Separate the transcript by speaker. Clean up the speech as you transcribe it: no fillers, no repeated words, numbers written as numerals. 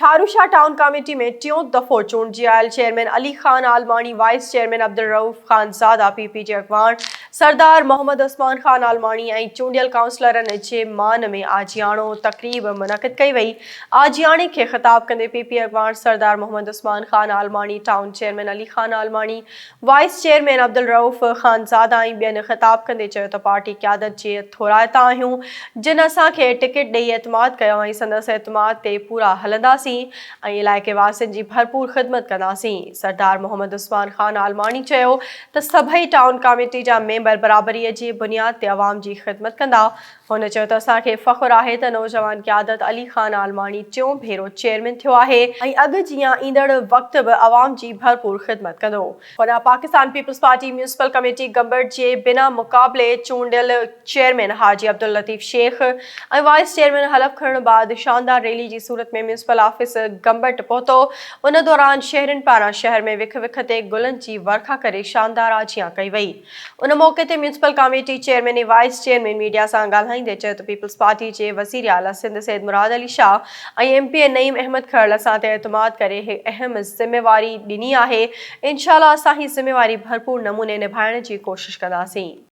Speaker 1: थारूशाह town committee में टियों दफ़ो चूंडिजी आयल chairman Ali Khan Alamani, vice chairman Abdul Rauf Khanzada, PPJ अगवान सरदार मोहम्मद उस्मान खान आलमानी ऐं चूंडियल काउंसलरनि जे मान में आजियाणो तक़रीब मुनक़िद कई वई। आजियाणे खे ख़िताब कंदे पीपी अगवान Sardar Mohammad Usman Khan Alamani, town chairman Ali Khan Alamani, vice chairman Abdul Rauf Khanzada ऐं ॿियनि ख़िताब कंदे चयो त पार्टी क़यादत जे थोराइता आहियूं, जिन असांखे टिकट ॾेई एतमाद कयो ऐं संदसि एतमाद ते पूरा हलंदासीं ऐं इलाइक़े वासियुनि जी भरपूर ख़िदमत कंदासीं। सरदार मोहम्मद उस्मान खान आलमानी चयो त सभई टाउन कमेटी जा मेंबर बराबरीअ जी बुनियाद ते अवाम जी ख़िदमत कंदा। हुन चयो त असांखे फ़ख़्रु आहे त नौजवान क़यादत अली खान आलमानी टियों भेरो चेयरमैन थियो आहे ऐं अॻु जीअं ईंदड़ वक़्त बि अवाम जी भरपूर ख़िदमत कंदो। हुन Pakistan peoples party municipal committee Gambat जे बिना मुक़ाबले चूंडियल चेयरमैन हाजी अब्दुल लतीफ़ शेख ऐं वाइस चेयरमैन हलफ़ खणण बाद शानदार रैली जी सूरत में म्यूनिसिपल ऑफिस गंबड़ पहुतो। उन दौरान शहरियुनि पारां शहर में विख विख ते गुलनि जी वर्खा करे शानदार आजियां कई वई। उन मौक़े ते म्यूनिसिपल कमेटी चेयरमैन ऐं वाइस चेयरमैन मीडिया सां ॻाल्हाईंदे चयो त पीपल्स पार्टी जे वज़ीर आला सिंध सैयद मुराद अली शाह ऐं MP नईम अहमद खरल असां ते एतमाद करे अहम ज़िम्मेवारी ॾिनी आहे। इंशाअल्लाह असां ही ज़िम्मेवारी भरपूर नमूने निभाइण जी कोशिश कंदासीं।